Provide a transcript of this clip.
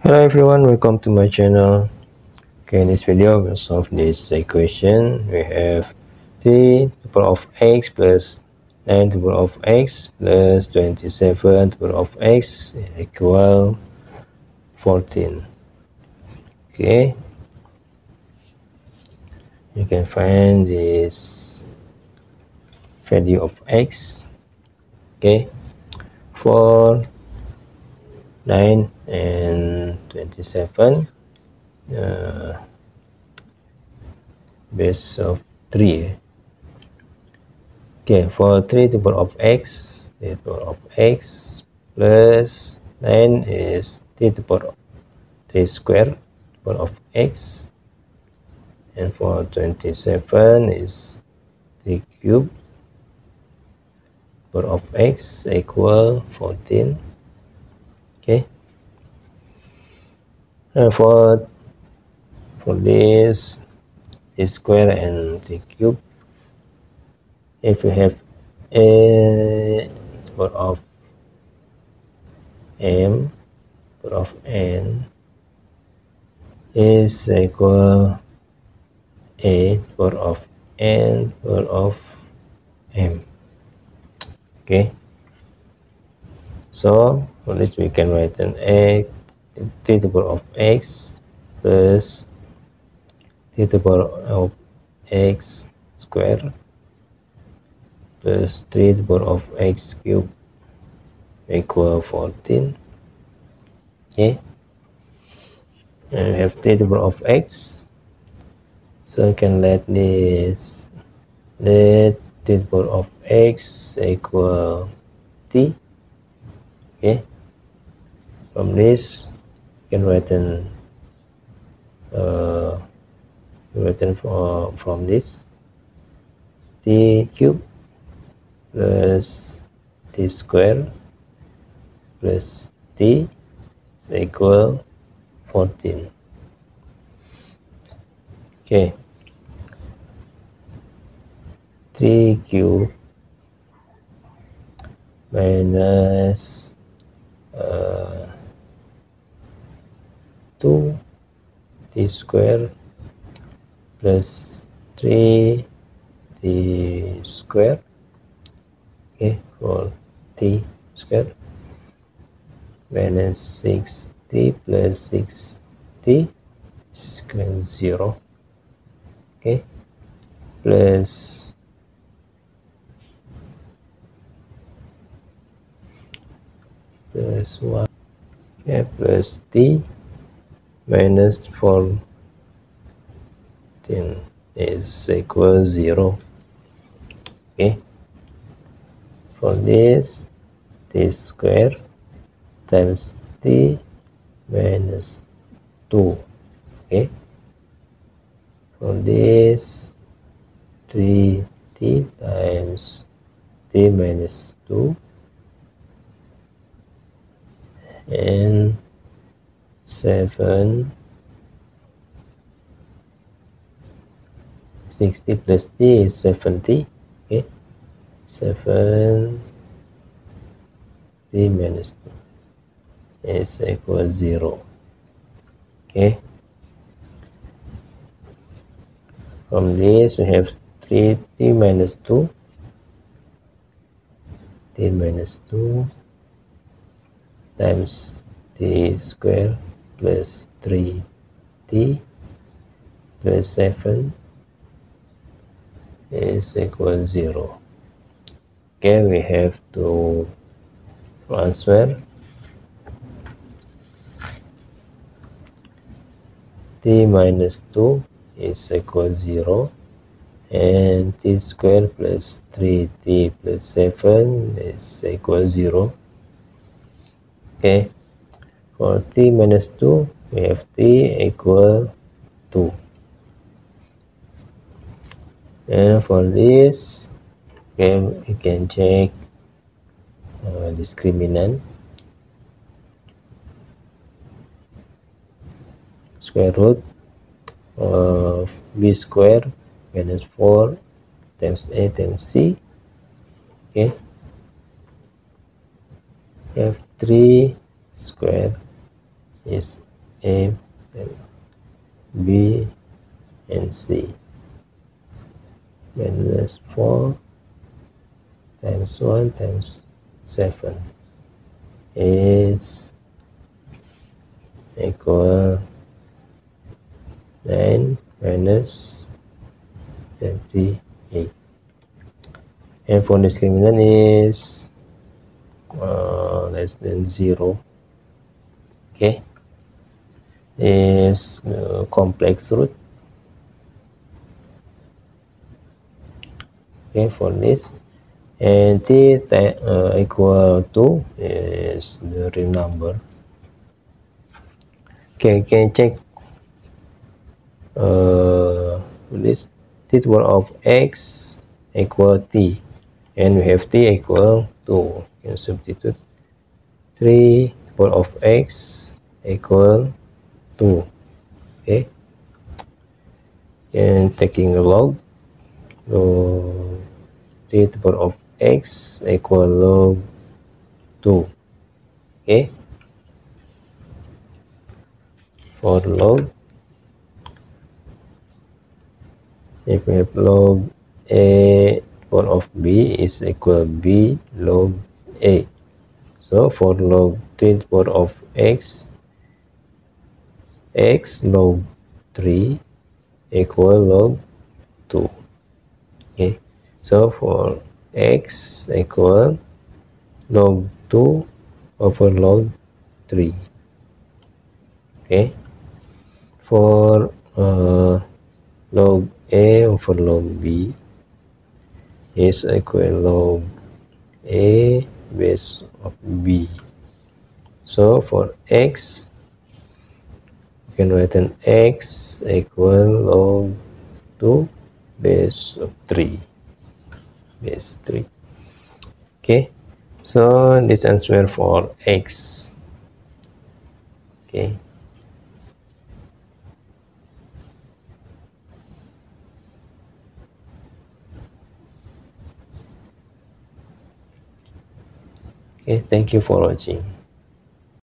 Hello everyone, welcome to my channel. Okay, in this video we'll solve this equation. We have 3 to the power of x plus 9 to the power of x plus 27 to the power of x equal 14. Okay, you can find this value of x. Okay, for 9 and 27 base of 3. Okay, for 3 to the power of x, 3 to the power of x plus 9 is 3 to the power of 3 square to the power of x, and for 27 is 3 cube power of x equal 14. Okay, and for this 3 square and 3 cube, if you have a power of m power of n is equal a power of n power of m. Okay, so for this we can write an a 3 to the power of x plus 3 to the power of x square plus 3 to the power of x cube equal 14. Okay, and we have 3 to the power of x, so you can let 3 to the power of x equal t. Okay, from this you can write from this t cube plus t square plus t is equal 14. Okay, 3 cube minus 2 t square plus 3 t square. Okay, for t square minus 6t plus 6t is equal 0. Okay, plus 1. Okay, plus t minus 14 is equal 0. Okay, for this t square times t minus 2. Okay, for this 3t times t minus 2 and 7 60 plus t is 70. Okay, 7 t minus 2 is equal 0. Okay, from this we have 3t minus 2 times t square plus 3t plus 7 is equal 0. Okay, we have to transfer t minus 2 is equal 0, and t square plus 3t plus 7 is equal 0. Okay, for t minus 2 we have t equal 2, and for this, okay, we can check discriminant. Square root of b square minus 4 times a times c. Okay, we have 3 square is A, then B, and C. Minus 4 times 1 times 7 is equal 9 minus 28. And for discriminant is less than 0. Okay, is complex root. Okay, for this, and t equal to is the real number. Okay, can check this t to the power of x equal t, and we have t equal 2. You can substitute 3 to the power of x equal 2. Okay, and taking a log, so t to the power of x equal log 2. Okay, for log, if we have log a power of b is equal b log a. So for log t to the power of x log 3 equal log 2. Okay, so for x equal log 2 over log 3. Okay, for log a over log b is equal log a base of b. So for x, you can write an x equal log 2 base of 3. Base 3. Okay, so this answer for x. Okay. Okay, thank you for watching.